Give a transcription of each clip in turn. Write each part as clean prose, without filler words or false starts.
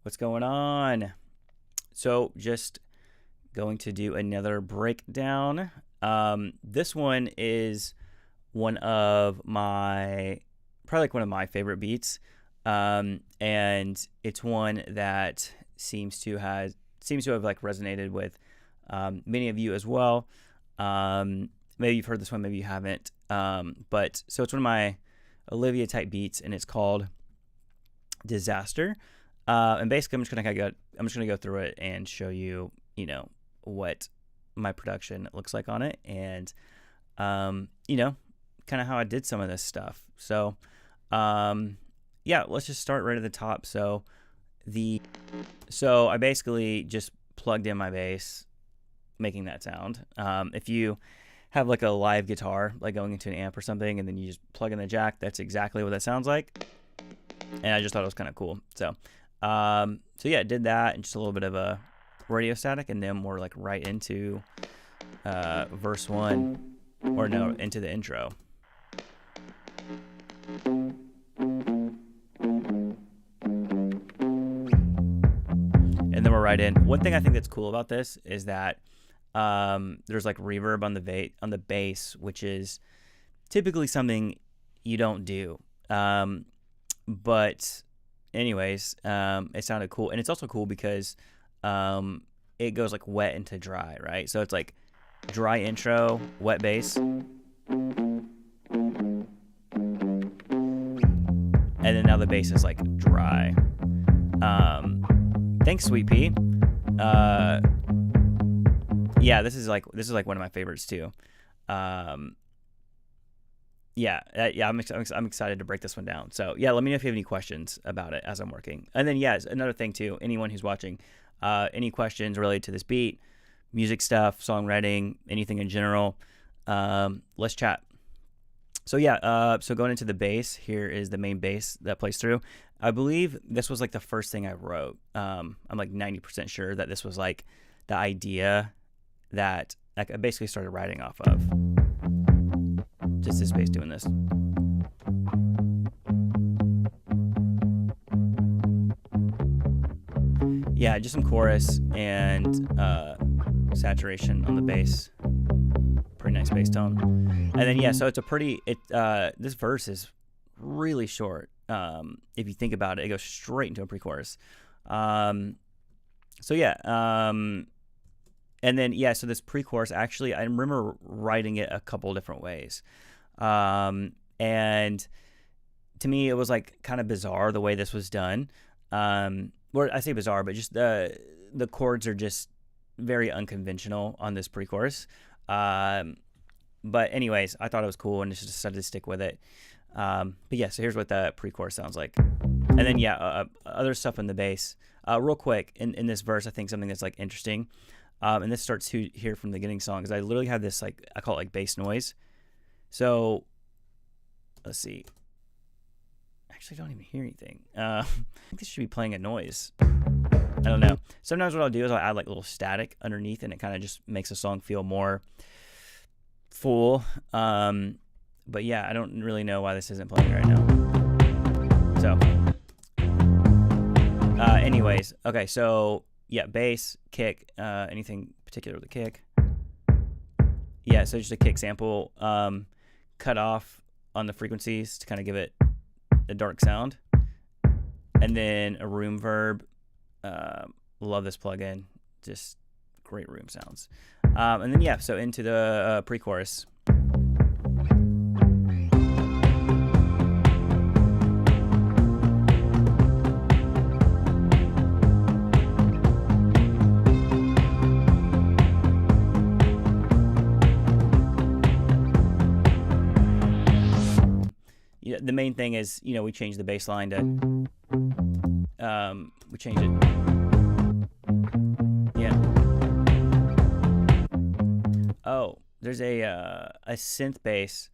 What's going on? So just going to do another breakdown. This one is probably like one of my favorite beats. And it's one that seems to have like resonated with many of you as well. Maybe you've heard this one, maybe you haven't. But so it's one of my Olivia type beats, and it's called Disaster. And basically, I'm just gonna go through it and show you, what my production looks like on it, and kind of how I did some of this stuff. So, yeah, let's just start right at the top. So I basically just plugged in my bass, making that sound. If you have like a live guitar, like going into an amp or something, and then you just plug in the jack, that's exactly what that sounds like. And I just thought it was kind of cool. So yeah, did that and just a little bit of a radio static, and then we're like right into verse one, or no, into the intro. And then we're right in. One thing I think that's cool about this is that there's like reverb on the bass, which is typically something you don't do. But anyways, it sounded cool. And it's also cool because it goes like wet into dry, right? So it's like dry intro, wet bass. And then now the bass is like dry. Thanks, Sweet Pea. Yeah, this is like one of my favorites too. I'm excited to break this one down. So yeah, let me know if you have any questions about it as I'm working. And then another thing too, anyone who's watching, any questions related to this beat, music stuff, songwriting, anything in general, let's chat. So yeah, so going into the bass, here is the main bass that plays through. I believe this was like the first thing I wrote. I'm like 90% sure that this was like the idea that like I basically started writing off of. Just this bass doing this. Yeah, just some chorus and saturation on the bass. Pretty nice bass tone. And then yeah, so it's this verse is really short. If you think about it, it goes straight into a pre-chorus. So yeah, and then yeah, so this pre-chorus, actually I remember writing it a couple different ways. And to me it was like kind of bizarre the way this was done. Or I say bizarre, but just the chords are just very unconventional on this pre-chorus. But anyways, I thought it was cool and just decided to stick with it. But yeah, so here's what the pre-chorus sounds like. And then yeah, other stuff in the bass. Real quick, in this verse, I think something that's like interesting, and this starts to hear from the beginning song, because I literally have this like, I call it like bass noise. So let's see. Actually, I don't even hear anything. I think this should be playing a noise. I don't know. Sometimes what I'll do is I'll add like a little static underneath, and it kind of just makes a song feel more full. But yeah, I don't really know why this isn't playing right now. So anyways, okay, so yeah, bass, kick, anything particular with the kick. Yeah, so just a kick sample, cut off on the frequencies to kind of give it a dark sound. And then a room verb. Love this plugin. Just great room sounds. And then yeah, so into the pre-chorus. The main thing is, we changed the bass line to, we changed it. Yeah. Oh, there's a synth bass,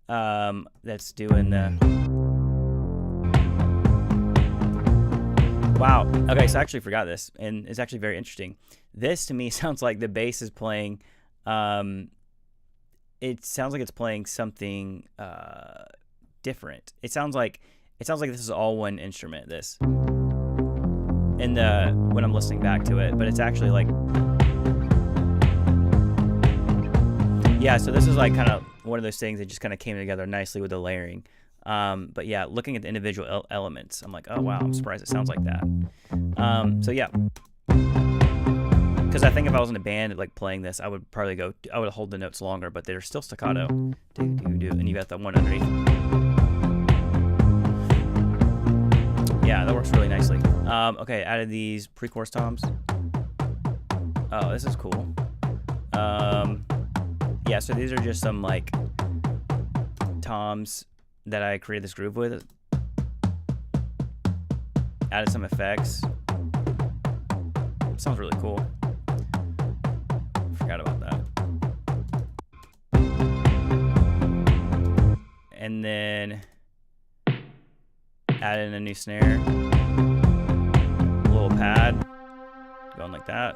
that's doing the. Wow. Okay, so I actually forgot this, and it's actually very interesting. This to me sounds like the bass is playing, it sounds like it's playing something, different. It sounds like this is all one instrument. This. in the when I'm listening back to it, but it's actually like, yeah. So this is like kind of one of those things that just kind of came together nicely with the layering. But yeah, looking at the individual elements, I'm like, oh wow, I'm surprised it sounds like that. So yeah, because I think if I was in a band like playing this, I would hold the notes longer, but they're still staccato. Do do do, and you got the one underneath. Yeah, that works really nicely. Okay, added these pre-chorus toms. Oh, this is cool. Yeah, so these are just some like toms that I created this groove with. Added some effects. Sounds really cool. Forgot about that. And then add in a new snare. A little pad. Going like that.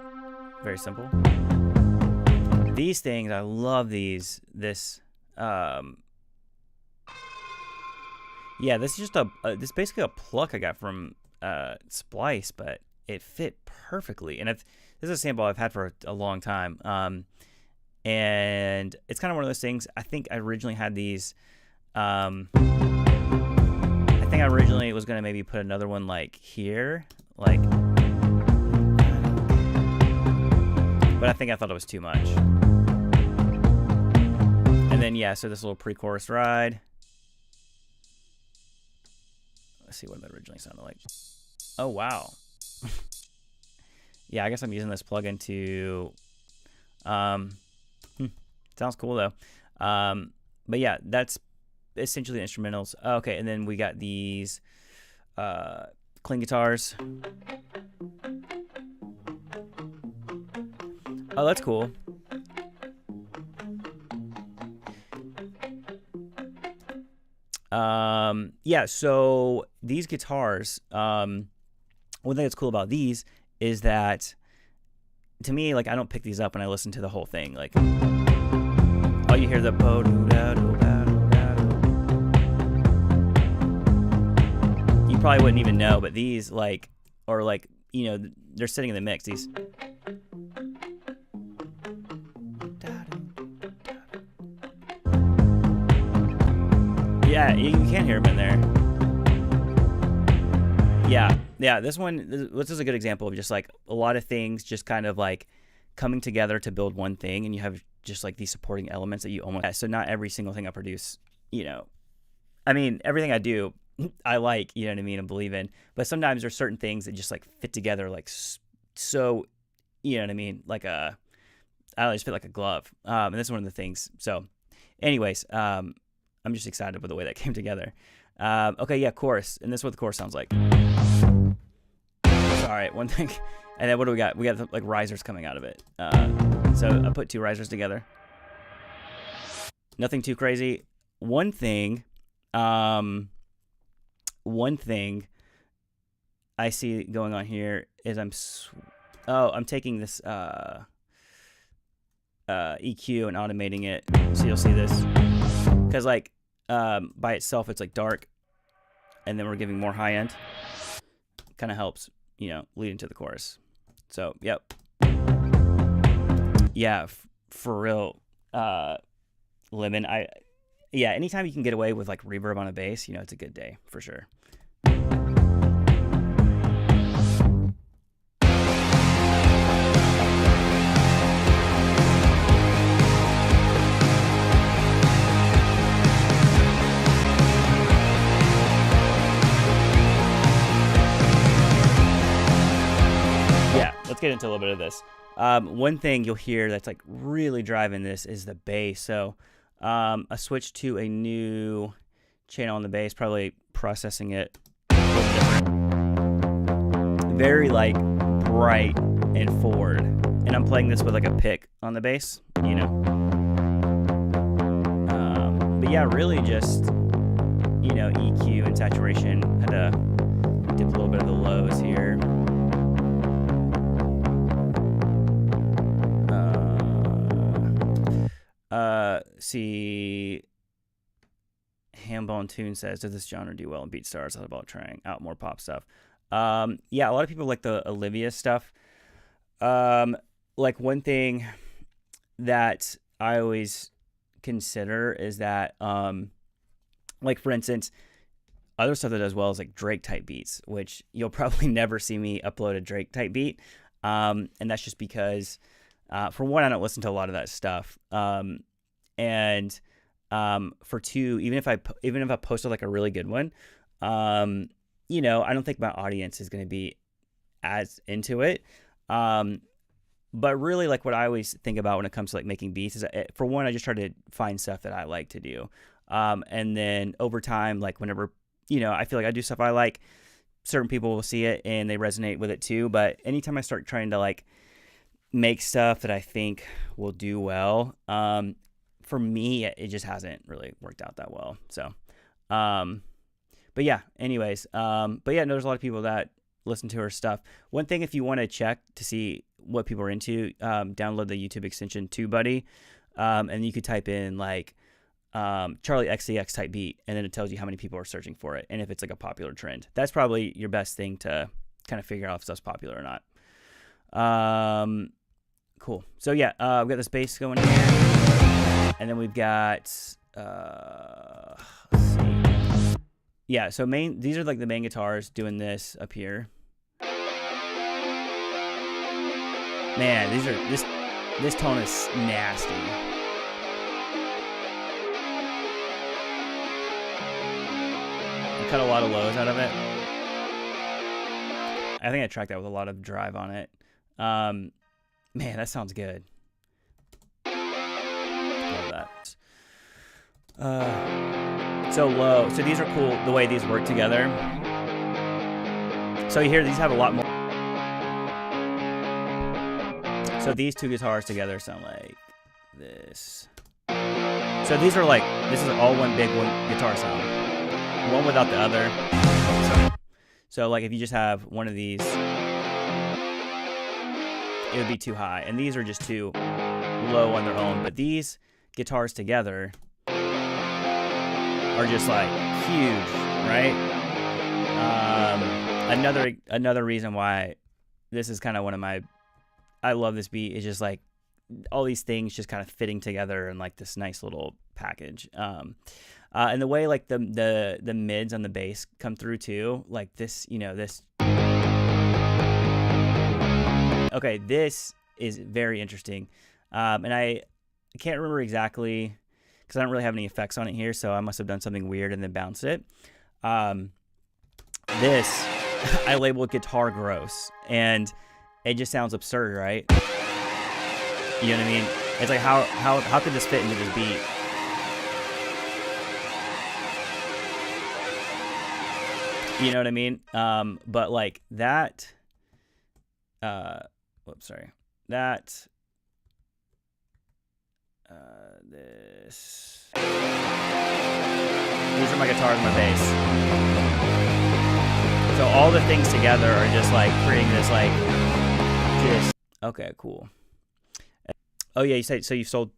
Very simple. These things, I love these. This yeah, this is just this is basically a pluck I got from Splice, but it fit perfectly. And this is a sample I've had for a long time. And it's kind of one of those things. I think I originally had these. I think I originally was gonna maybe put another one like here, like, but I think I thought it was too much. And then yeah, so this little pre-chorus ride. Let's see what it originally sounded like. Oh wow. Yeah, I guess I'm using this plugin to. Sounds cool though. But yeah, that's essentially the instrumentals. Okay, and then we got these clean guitars. Oh, that's cool. Yeah, so these guitars, one thing that's cool about these is that, to me, like, I don't pick these up when I listen to the whole thing. Like, oh, you hear the you probably wouldn't even know, but these, like, or like, you know, they're sitting in the mix. These. Yeah, you can't hear them in there. Yeah, this is a good example of just like a lot of things just kind of like coming together to build one thing, and you have just like these supporting elements that you almost. So not every single thing I produce, you know, I mean, everything I do, I like, you know what I mean, and believe in. But sometimes there's certain things that just like fit together, like so, you know what I mean, like I don't know, just fit like a glove. And this is one of the things. So, anyways, I'm just excited with the way that came together. Okay, yeah, chorus, and this is what the chorus sounds like. All right, one thing, and then what do we got? We got like risers coming out of it. So I put two risers together. Nothing too crazy. One thing I see going on here is I'm taking this EQ and automating it. So you'll see this, because like by itself it's like dark, and then we're giving more high end. Kind of helps, you know, lead into the chorus. So yep, yeah, for real, Lemon. Yeah, anytime you can get away with like reverb on a bass, you know, it's a good day for sure. Let's get into a little bit of this. One thing you'll hear that's like really driving this is the bass. So I switched to a new channel on the bass, probably processing it a little different. Very like bright and forward. And I'm playing this with like a pick on the bass, you know. But yeah, really just, you know, EQ and saturation. Had to dip a little bit of the lows here. See, Hambone Tune says, does this genre do well in BeatStars? How about trying out more pop stuff? Yeah, a lot of people like the Olivia stuff. Like one thing that I always consider is that, like for instance, other stuff that does well is like Drake type beats, which you'll probably never see me upload a Drake type beat. And that's just because, for one, I don't listen to a lot of that stuff. And for two, even if I posted like a really good one, you know, I don't think my audience is going to be as into it. But really, like what I always think about when it comes to like making beats is, for one, I just try to find stuff that I like to do. And then over time, like whenever, you know, I feel like I do stuff I like, certain people will see it and they resonate with it too. But anytime I start trying to like make stuff that I think will do well, for me, it just hasn't really worked out that well. So, but yeah, anyways, but yeah, no, there's a lot of people that listen to her stuff. One thing, if you want to check to see what people are into, download the YouTube extension TubeBuddy, and you could type in like Charlie XCX type beat, and then it tells you how many people are searching for it, and if it's like a popular trend. That's probably your best thing to kind of figure out if stuff's popular or not. Cool. So yeah, we've got this bass going here, and then we've got let's see. Yeah, so these are like the main guitars doing this up here. Man, this tone is nasty. I cut a lot of lows out of it. I think I tracked that with a lot of drive on it. Man, that sounds good. Love that. So low. So these are cool the way these work together. So you hear these have a lot more. So these two guitars together sound like this. So these are like, this is all one big guitar sound. One without the other. So like if you just have one of these, it would be too high. And these are just too low on their own. But these guitars together are just like huge, right? Another reason why this is kind of one of my, I love this beat, is just like all these things just kind of fitting together in like this nice little package. And the way like the mids on the bass come through too, like this, you know, this. Okay, this is very interesting. And I can't remember exactly, because I don't really have any effects on it here, so I must have done something weird and then bounced it. This, I labeled guitar gross, and it just sounds absurd, right? You know what I mean? It's like, how could this fit into this beat? You know what I mean? But like that, whoops, sorry. That, this. These are my guitars and my bass. So all the things together are just like creating this like, just, okay, cool. Oh yeah, you said, so you sold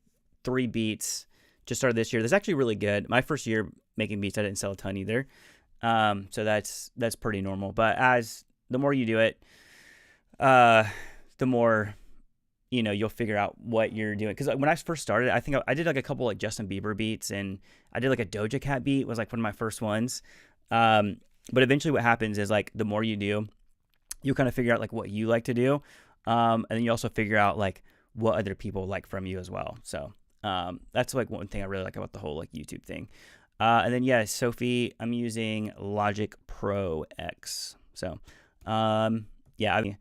3 beats, just started this year. That's actually really good. My first year making beats, I didn't sell a ton either. So that's pretty normal. But as the more you do it, the more, you know, you'll figure out what you're doing. Because when I first started, I think I did like a couple like Justin Bieber beats, and I did like a Doja Cat beat, was like one of my first ones. But eventually what happens is like the more you do, you kind of figure out like what you like to do. And then you also figure out like what other people like from you as well. So that's like one thing I really like about the whole like YouTube thing. And then yeah, Sophie, I'm using Logic Pro X. So yeah, I mean,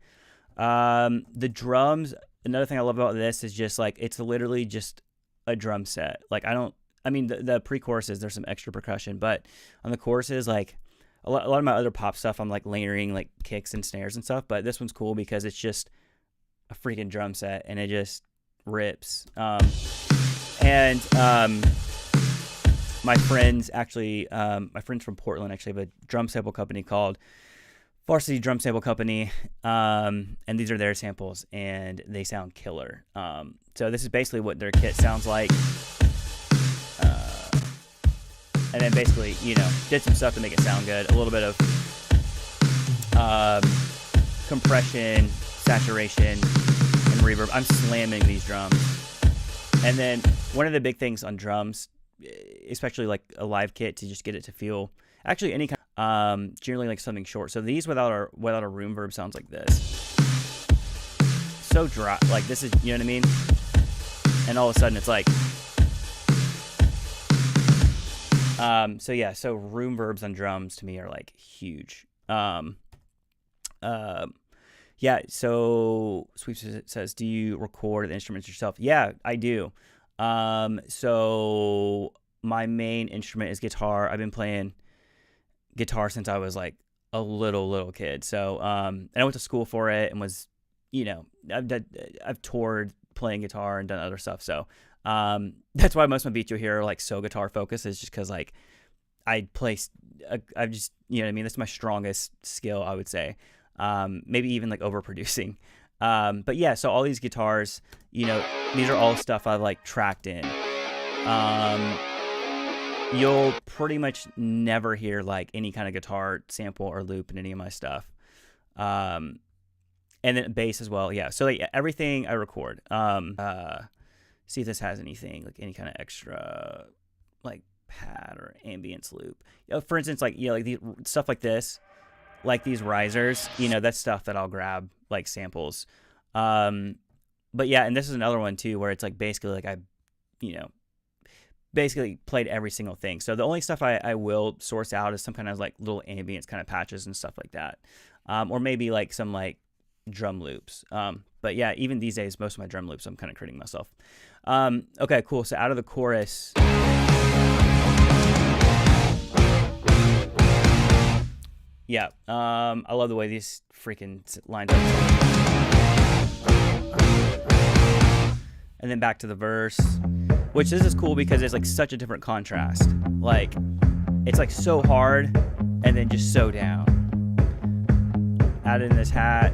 the drums, another thing I love about this is just like, it's literally just a drum set. Like the pre-choruses, there's some extra percussion, but on the choruses, like a lot of my other pop stuff, I'm like layering like kicks and snares and stuff, but this one's cool because it's just a freaking drum set and it just rips. My friends from Portland actually have a drum sample company called Varsity Drum Sample Company, and these are their samples, and they sound killer. So this is basically what their kit sounds like, and then basically, you know, did some stuff to make it sound good. A little bit of compression, saturation, and reverb. I'm slamming these drums. And then one of the big things on drums, especially like a live kit, to just get it to feel actually any kind, generally like something short. So these without a room verb sounds like this. So dry, like this is, you know what I mean? And all of a sudden it's like, so yeah, so room verbs on drums to me are like huge. Yeah, so Sweep says, do you record the instruments yourself? Yeah, I do. So my main instrument is guitar. I've been playing guitar since I was like a little kid. So, and I went to school for it and was, you know, I've toured playing guitar and done other stuff. So, that's why most of my beats you'll hear are like so guitar focused, is just because like I've just, you know what I mean? That's my strongest skill, I would say. Maybe even like overproducing. But yeah, so all these guitars, you know, these are all stuff I've like tracked in. You'll pretty much never hear like any kind of guitar sample or loop in any of my stuff. And then bass as well. Yeah. So like everything I record. See if this has anything like any kind of extra like pad or ambience loop. You know, for instance, like, you know, like the stuff like this, like these risers, you know, that's stuff that I'll grab like samples. But yeah, and this is another one too, where it's like basically like I, you know, basically played every single thing. So the only stuff I will source out is some kind of like little ambience kind of patches and stuff like that. Or maybe like some like drum loops. But yeah, even these days, most of my drum loops, I'm kind of creating myself. Okay, cool. So out of the chorus. Yeah, I love the way these freaking lines up. And then back to the verse, which this is cool because it's like such a different contrast. Like, it's like so hard and then just so down. Add in this hat,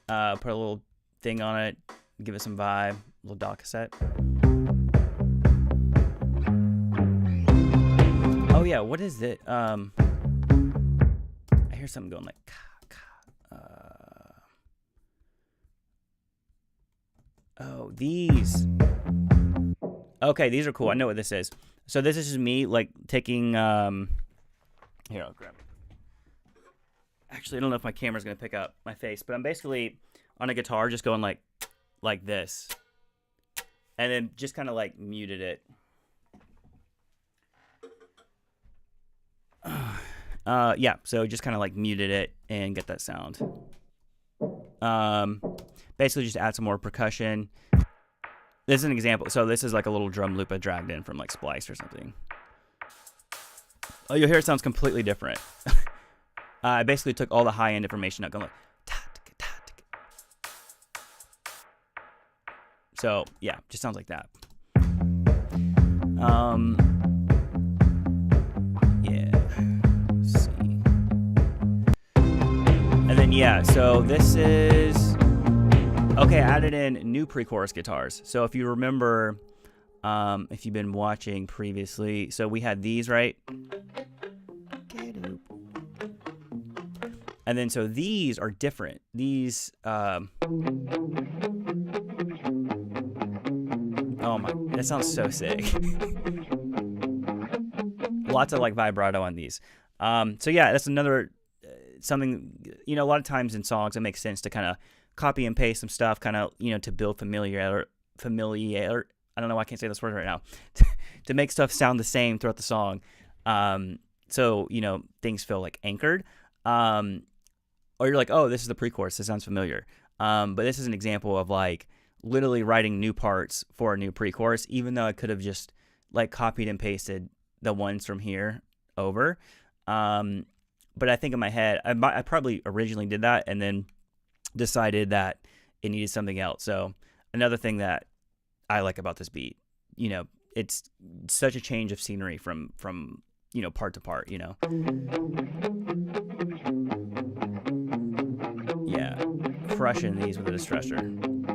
put a little thing on it, give it some vibe, a little dot cassette. Oh yeah, what is it? I hear something going like, oh, these. Okay, these are cool. I know what this is. So this is just me like taking, here, I'll grab it. Actually, I don't know if my camera's going to pick up my face, but I'm basically on a guitar just going like this. And then just kind of like muted it. Yeah, so just kind of like muted it and get that sound. Basically just add some more percussion. This is an example. So this is like a little drum loop I dragged in from like Splice or something. Oh, you'll hear it sounds completely different. I basically took all the high-end information out, going like, so yeah, just sounds like that. Yeah. Let's see. And then yeah, so this is okay. I added in new pre-chorus guitars. So if you remember, if you've been watching previously, so we had these, right? And then so these are different. These, oh my, that sounds so sick. Lots of like vibrato on these. So yeah, that's another something, you know, a lot of times in songs it makes sense to kind of copy and paste some stuff, kind of, you know, to build familiar. I don't know why I can't say this word right now. To make stuff sound the same throughout the song. So, you know, things feel like anchored. Or you're like, oh, this is the pre-chorus. This sounds familiar. But this is an example of like literally writing new parts for a new pre-chorus, even though I could have just like copied and pasted the ones from here over. But I think in my head, I probably originally did that and then decided that it needed something else. So another thing that I like about this beat, you know, it's such a change of scenery from you know, part to part, you know. Yeah, crushing these with a distressor.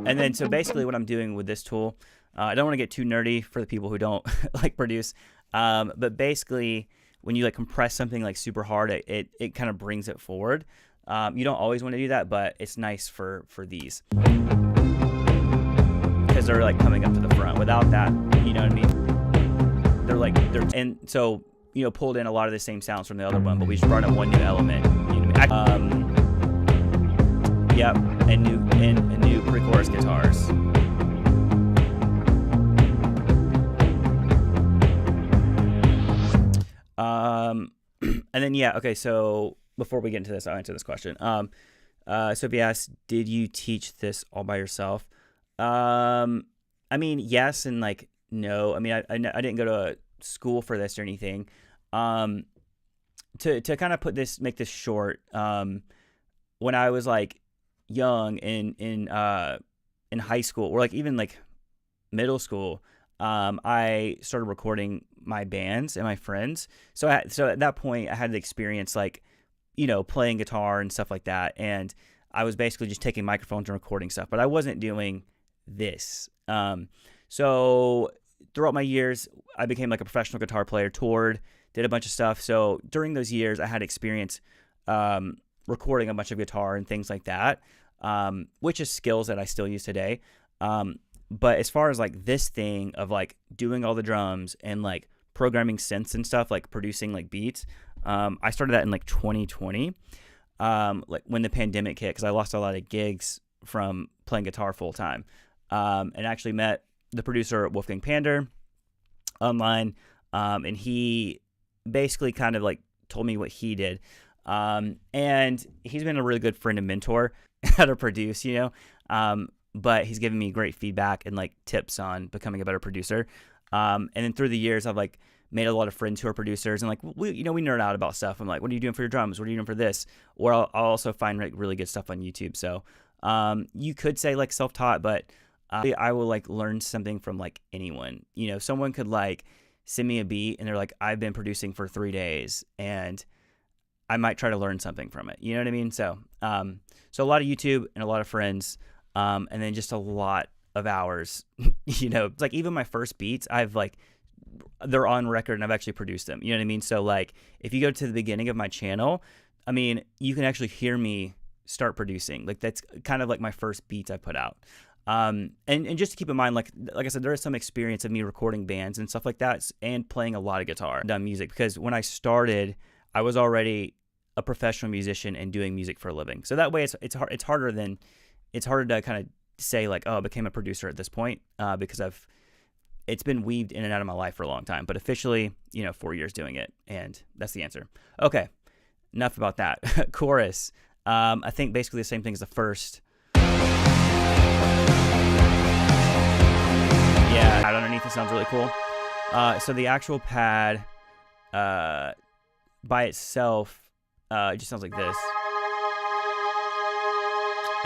And then so basically what I'm doing with this tool, I don't want to get too nerdy for the people who don't like produce, but basically when you like compress something like super hard, it kind of brings it forward. You don't always want to do that, but it's nice for these because they're like coming up to the front. Without that, you know what I mean? And so, pulled in a lot of the same sounds from the other one, but we just brought in one new element. You know what I mean? Yep, and new pre-chorus guitars. And then okay, so before we get into this, I'll answer this question. Sophie asked, did you teach this all by yourself? I mean, yes and like no. I mean, I didn't go to a school for this or anything. To kind of make this short, when I was like young in high school, or like even like middle school, I started recording my bands and my friends. So at that point, I had the experience like, playing guitar and stuff like that. And I was basically just taking microphones and recording stuff, but I wasn't doing this. So throughout my years, I became like a professional guitar player, toured, did a bunch of stuff. So during those years, I had experience recording a bunch of guitar and things like that, which is skills that I still use today. But as far as like this thing of like doing all the drums and like programming synths and stuff, like producing like beats, I started that in like 2020, like when the pandemic hit, because I lost a lot of gigs from playing guitar full time, and actually met the producer Wolfgang Pander online, and he basically kind of like told me what he did, and he's been a really good friend and mentor how to produce, but he's given me great feedback and like tips on becoming a better producer. And then through the years, I've like made a lot of friends who are producers, and like we nerd out about stuff. I'm like, what are you doing for your drums? What are you doing for this? Or I'll also find like really good stuff on YouTube. So you could say like self-taught, but I will like learn something from like anyone. Someone could like send me a beat and they're like, I've been producing for 3 days, and I might try to learn something from it. You know what I mean? So so a lot of YouTube and a lot of friends. And then just a lot of hours, it's like even my first beats, they're on record and I've actually produced them. You know what I mean? So like, if you go to the beginning of my channel, I mean, you can actually hear me start producing. Like that's kind of like my first beats I put out. And just to keep in mind, like I said, there is some experience of me recording bands and stuff like that and playing a lot of guitar, done music, because when I started, I was already a professional musician and doing music for a living. So that way it's harder to kind of say like, oh, I became a producer at this point, because it's been weaved in and out of my life for a long time, but officially, 4 years doing it. And that's the answer. Okay. Enough about that. Chorus. I think basically the same thing as the first. Yeah. Pad underneath it sounds really cool. So the actual pad, by itself, it just sounds like this.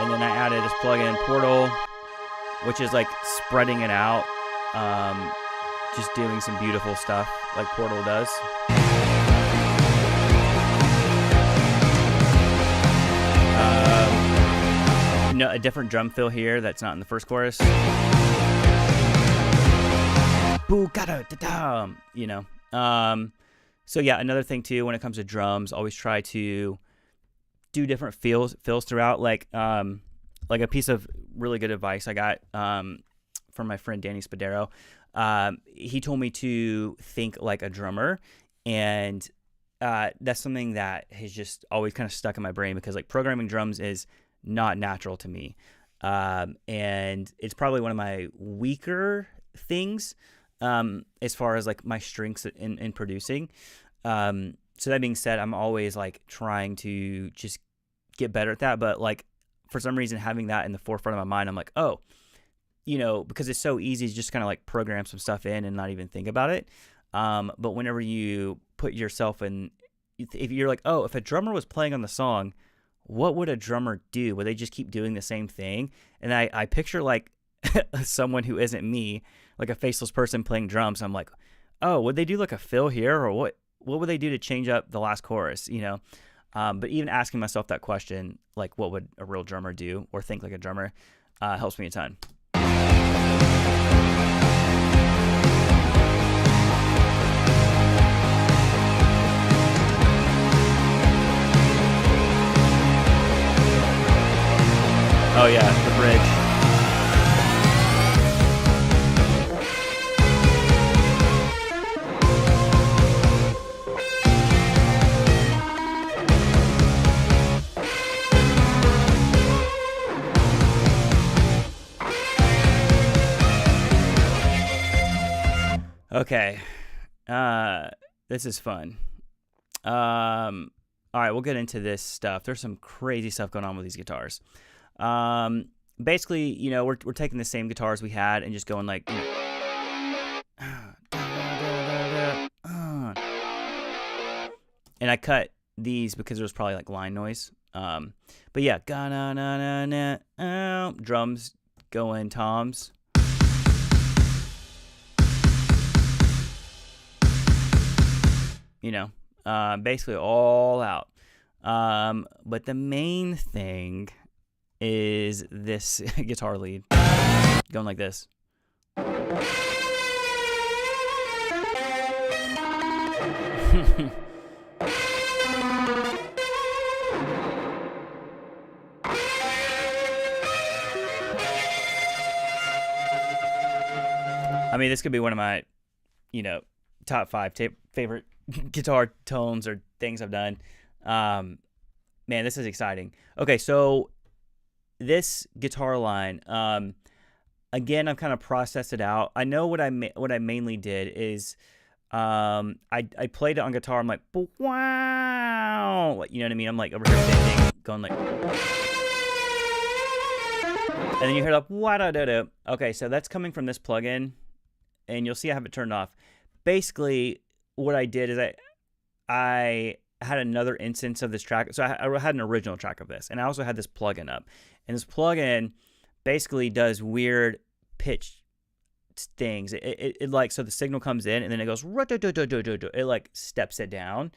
And then I added this plugin Portal, which is like spreading it out, just doing some beautiful stuff like Portal does. A different drum fill here that's not in the first chorus. So yeah, another thing too, when it comes to drums, always try to do different feels throughout. Like a piece of really good advice I got from my friend Danny Spadero. He told me to think like a drummer, and that's something that has just always kind of stuck in my brain, because like programming drums is not natural to me, and it's probably one of my weaker things as far as like my strengths in producing. So that being said, I'm always like trying to just get better at that. But like for some reason, having that in the forefront of my mind, I'm like, oh, because it's so easy to just kind of like program some stuff in and not even think about it. But whenever you put yourself in, if you're like, oh, if a drummer was playing on the song, what would a drummer do? Would they just keep doing the same thing? And I picture like someone who isn't me, like a faceless person playing drums. I'm like, oh, would they do like a fill here, or what would they do to change up the last chorus? But even asking myself that question, like what would a real drummer do or think like a drummer, helps me a ton. Oh yeah, the bridge. Okay. This is fun. All right, we'll get into this stuff. There's some crazy stuff going on with these guitars. Basically, you know, we're taking the same guitars we had and just going like, you know, and I cut these because there was probably like line noise. But yeah, drums going toms. You know, basically all out. But the main thing is this guitar lead going like this. I mean, this could be one of my, you know, top 5 favorite guitar tones or things I've done. Man, this is exciting. Okay, so this guitar line, again, I've kind of processed it out. I know what I mainly did is I played it on guitar. I'm like, wow, you know what I mean? I'm like over here bending, going like, and then you hear like, wa-da-da-da. Okay, so that's coming from this plugin, and you'll see I have it turned off. Basically, what I did is I had another instance of this track. So I had an original track of this, and I also had this plugin up. And this plugin basically does weird pitch things. It like, so the signal comes in, and then it goes, it like steps it down.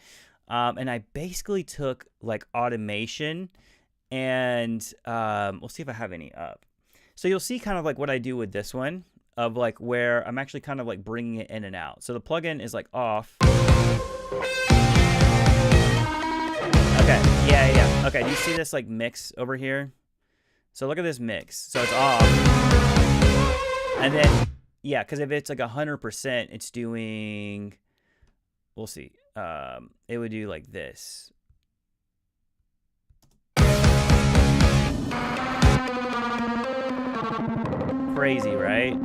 And I basically took like automation, and we'll see if I have any up. So you'll see kind of like what I do with this one, of like where I'm actually kind of like bringing it in and out. So the plugin is like off. Okay, yeah. Okay, do you see this like mix over here? So look at this mix. So it's off. And then, yeah, because if it's like 100%, it's doing, we'll see. It would do like this. Crazy, right?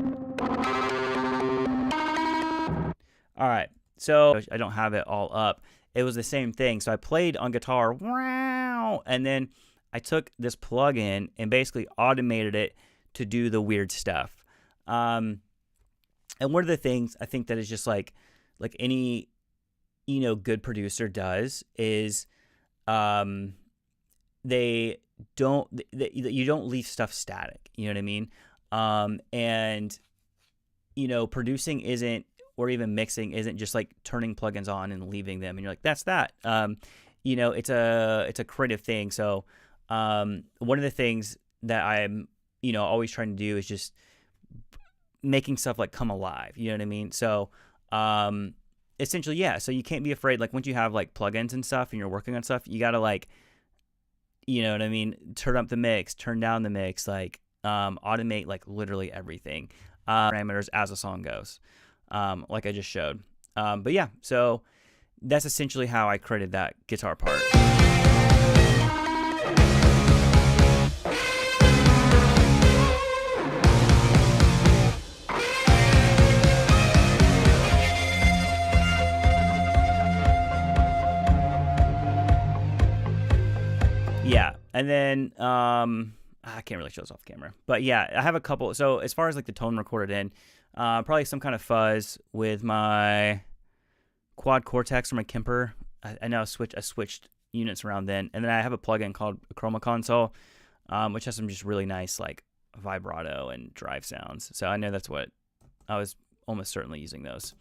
All right, so I don't have it all up. It was the same thing. So I played on guitar, wow, and then I took this plugin and basically automated it to do the weird stuff. And one of the things I think that is just like any, you know, good producer does is you don't leave stuff static. You know what I mean? And you know, producing isn't, or even mixing isn't just like turning plugins on and leaving them and you're like, that's that. You know, it's a creative thing. So one of the things that I'm, you know, always trying to do is just making stuff like come alive. You know what I mean? So essentially, yeah. So you can't be afraid. Like once you have like plugins and stuff and you're working on stuff, you gotta like, you know what I mean? Turn up the mix, turn down the mix, like automate like literally everything. Parameters as a song goes. Like I just showed. But yeah, so that's essentially how I created that guitar part. Yeah, and then I can't really show this off camera, but yeah, I have a couple. So as far as like the tone recorded in, probably some kind of fuzz with my quad cortex or my Kemper. I know I switched units around then, and then I have a plugin called Chroma Console, which has some just really nice like vibrato and drive sounds. So I know that's what I was almost certainly using those,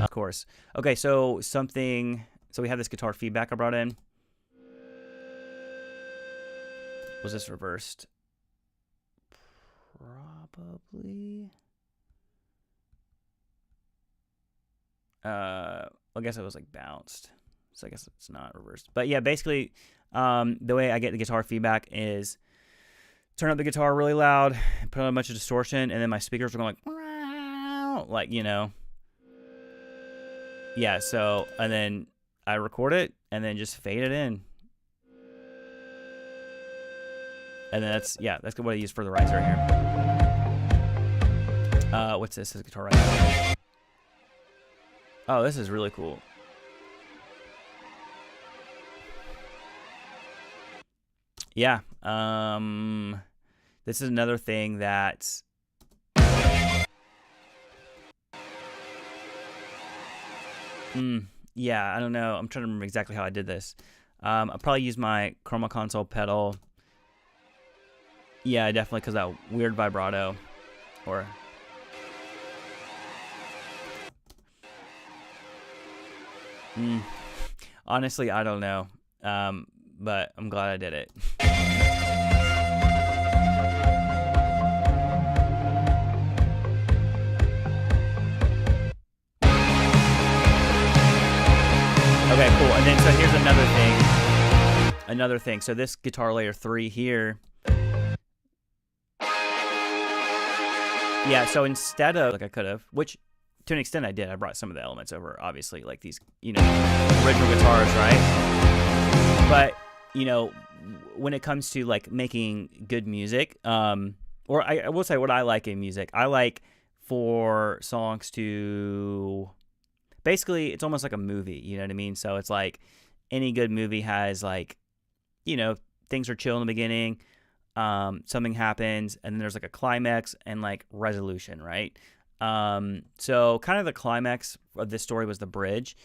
of course. Okay, so we have this guitar feedback I brought in. Was this reversed? Probably. I guess it was like bounced, so I guess it's not reversed. But yeah, basically, the way I get the guitar feedback is turn up the guitar really loud, put on a bunch of distortion, and then my speakers were going like, you know. Yeah, so, and then I record it, and then just fade it in. And then that's what I use for the riser here. What's this? This is a guitar riser. Oh, this is really cool. Yeah. This is another thing that yeah, I don't know. I'm trying to remember exactly how I did this. I'll probably use my chroma console pedal. Yeah, definitely, because that weird vibrato. Or honestly, I don't know. But I'm glad I did it. Okay, cool. And then so here's another thing. So this guitar layer 3 here. Yeah, so instead of, like I could have, which to an extent I did, I brought some of the elements over, obviously, like these, you know, original guitars, right? But, you know, when it comes to like making good music, or I will say what I like in music, I like for songs to, basically, it's almost like a movie, you know what I mean? So it's like any good movie has like, you know, things are chill in the beginning, something happens, and then there's like a climax and like resolution, right? So kind of the climax of this story was the bridge.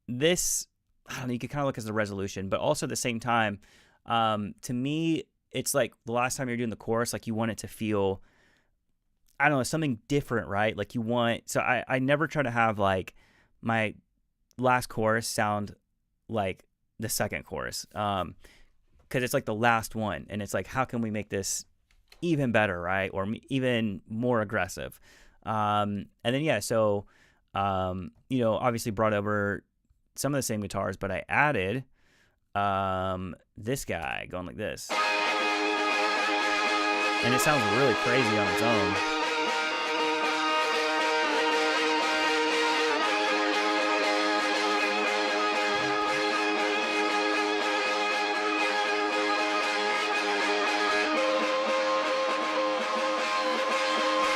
This, I don't know, you could kind of look as the resolution, but also at the same time, to me, it's like the last time you're doing the chorus, like you want it to feel, I don't know, something different, right? Like you want, so I never try to have like my last chorus sound like the second chorus, because it's like the last one, and it's like, how can we make this even better, right? Or even more aggressive. And then, yeah, so, you know, obviously brought over some of the same guitars, but I added this guy going like this. And it sounds really crazy on its own.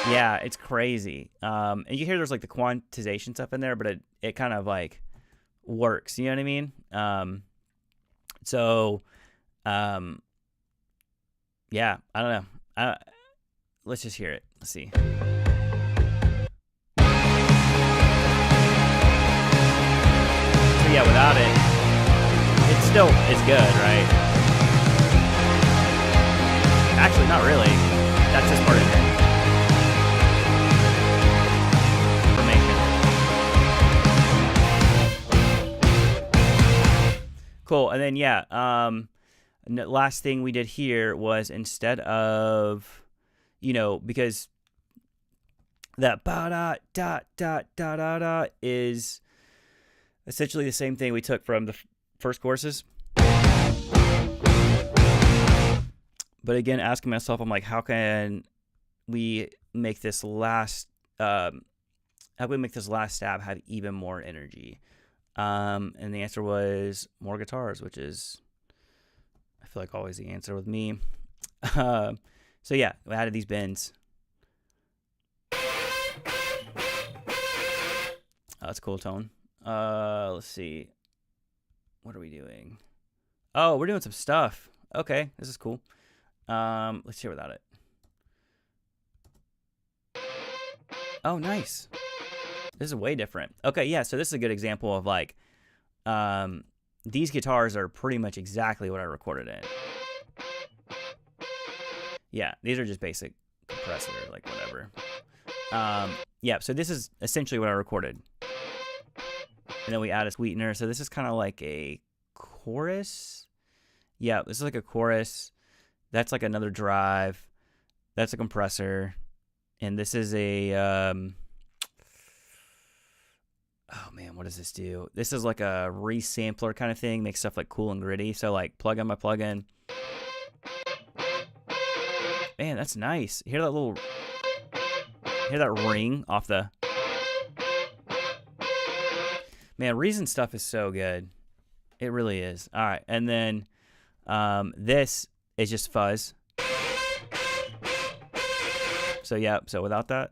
Yeah, it's crazy. And you hear there's like the quantization stuff in there, but it kind of like works, you know what I mean? So, yeah, I don't know. Let's just hear it. Let's see. So yeah, without it, it's good, right? Actually, not really. That's just part of it. Cool. And then, yeah, last thing we did here was, instead of, you know, because that ba-da-da-da-da-da-da is essentially the same thing we took from the first choruses. But again, asking myself, I'm like, how can we make this last stab have even more energy? And the answer was more guitars, which is, I feel like, always the answer with me. So yeah, we added these bends. That's a cool tone. Let's see. What are we doing? Oh, we're doing some stuff. Okay, this is cool. Let's hear without it. Oh, nice. This is way different. Okay, yeah, so this is a good example of like, these guitars are pretty much exactly what I recorded in. Yeah, these are just basic compressor, like whatever. Yeah, so this is essentially what I recorded. And then we add a sweetener. So this is kind of like a chorus. Yeah, this is like a chorus. That's like another drive. That's a compressor. And this is a, oh man, what does this do? This is like a resampler kind of thing. Makes stuff like cool and gritty. So like plug in my plugin. Man, that's nice. Hear that ring off the... Man, Reason stuff is so good. It really is. All right, and then this is just fuzz. So yeah, so without that,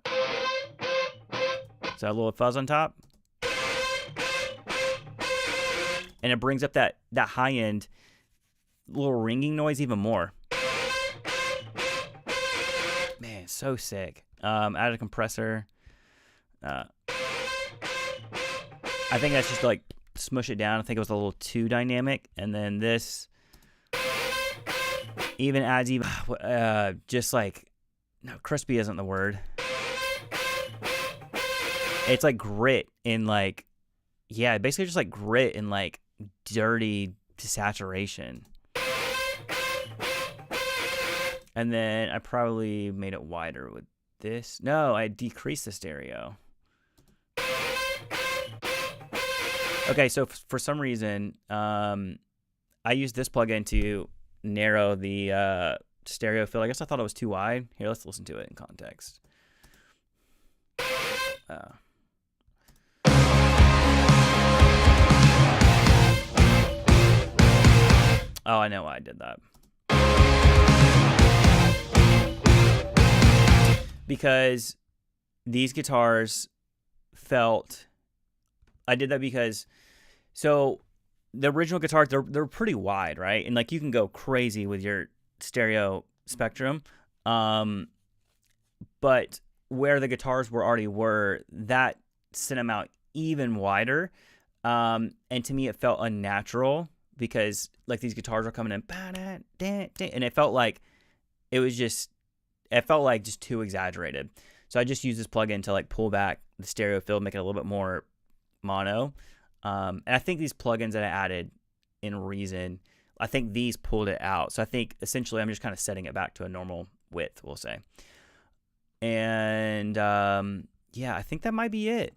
so a little fuzz on top, and it brings up that high end little ringing noise even more. Man, so sick. Added a compressor. I think that's just to, like, smush it down. I think it was a little too dynamic, and then this even adds just like. No, crispy isn't the word. It's like grit in like, yeah, basically just like grit and like dirty saturation. And then I probably made it wider with this. No, I decreased the stereo. Okay, so for some reason, I used this plugin to narrow the stereo field. I guess I thought it was too wide. Here, let's listen to it in context. Oh, I know why I did that. Because these guitars felt... I did that because... So, the original guitars, they're pretty wide, right? And, like, you can go crazy with your stereo spectrum. But where the guitars were, that sent them out even wider. And to me, it felt unnatural because, like, these guitars were coming in, and it felt like just too exaggerated. So I just used this plugin to, like, pull back the stereo field, make it a little bit more mono. And I think these plugins that I added in Reason, I think these pulled it out. So I think essentially I'm just kind of setting it back to a normal width, we'll say. And yeah, I think that might be it.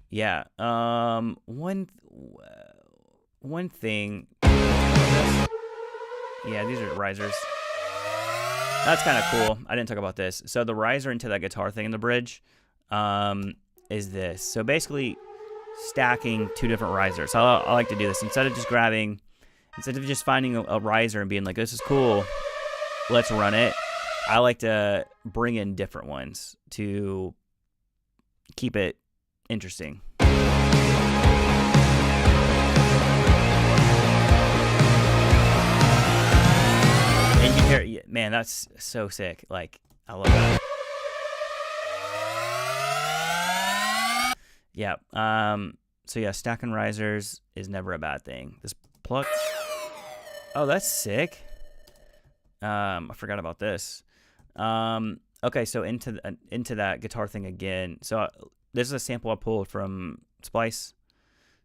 Yeah. One thing. Yeah, these are risers. That's kind of cool. I didn't talk about this. So the riser into that guitar thing in the bridge is this. So basically stacking two different risers. So I like to do this. Instead of just finding a riser and being like, this is cool, let's run it, I like to bring in different ones to keep it interesting. And you can hear, man, that's so sick. Like, I love that. Yeah. So yeah, stacking risers is never a bad thing. This plug. Oh, that's sick. I forgot about this. Okay, so into that guitar thing again. So this is a sample I pulled from Splice.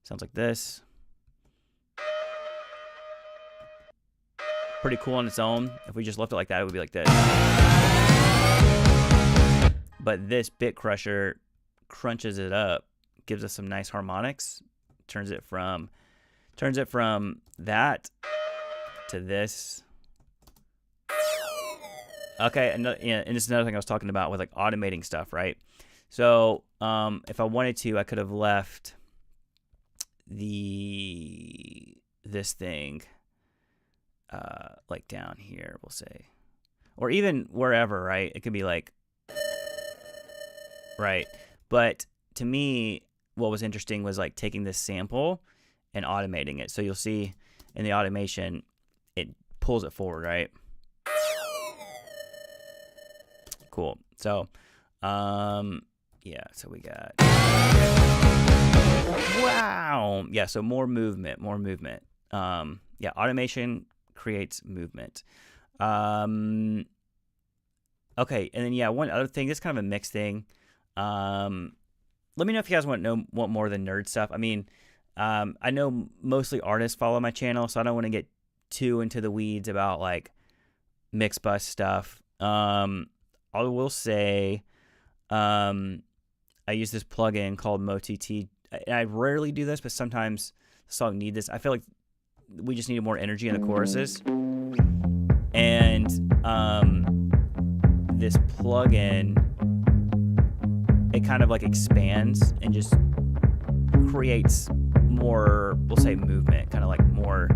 Sounds like this. Pretty cool on its own. If we just left it like that, it would be like this. But this bit crusher crunches it up, gives us some nice harmonics, turns it from that to this. Okay, and this is another thing I was talking about with, like, automating stuff, right? So if I wanted to, I could have left this thing like down here, we'll say, or even wherever, right? It could be like, right? But to me, what was interesting was, like, taking this sample and automating it. So you'll see in the automation, it pulls it forward, right? Cool. So, yeah, so we got, wow. Yeah, so more movement. Yeah, automation creates movement. Okay, and then, yeah, one other thing, this is kind of a mixed thing. Let me know if you guys want more than nerd stuff. I mean, I know mostly artists follow my channel, so I don't want to get too into the weeds about, like, mix bus stuff. I will say, I use this plugin called MoTT. And I rarely do this, but sometimes the song needs this. I feel like we just needed more energy in the choruses. And this plugin, it kind of like expands and just creates more, we'll say, movement, kind of like more,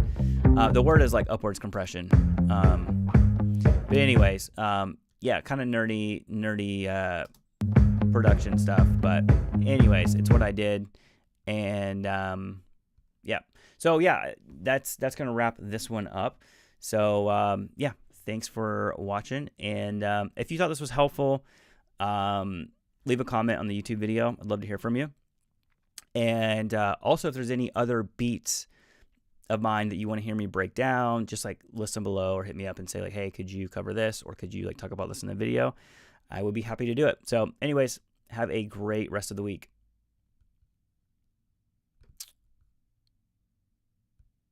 the word is like upwards compression. But anyways, yeah, kind of nerdy production stuff. But anyways, it's what I did. And yeah. So yeah, that's going to wrap this one up. So yeah, thanks for watching. And if you thought this was helpful, leave a comment on the YouTube video. I'd love to hear from you. And also, if there's any other beats of mine that you want to hear me break down, just like list them below or hit me up and say like, hey, could you cover this, or could you like talk about this in the video? I would be happy to do it. So anyways, have a great rest of the week.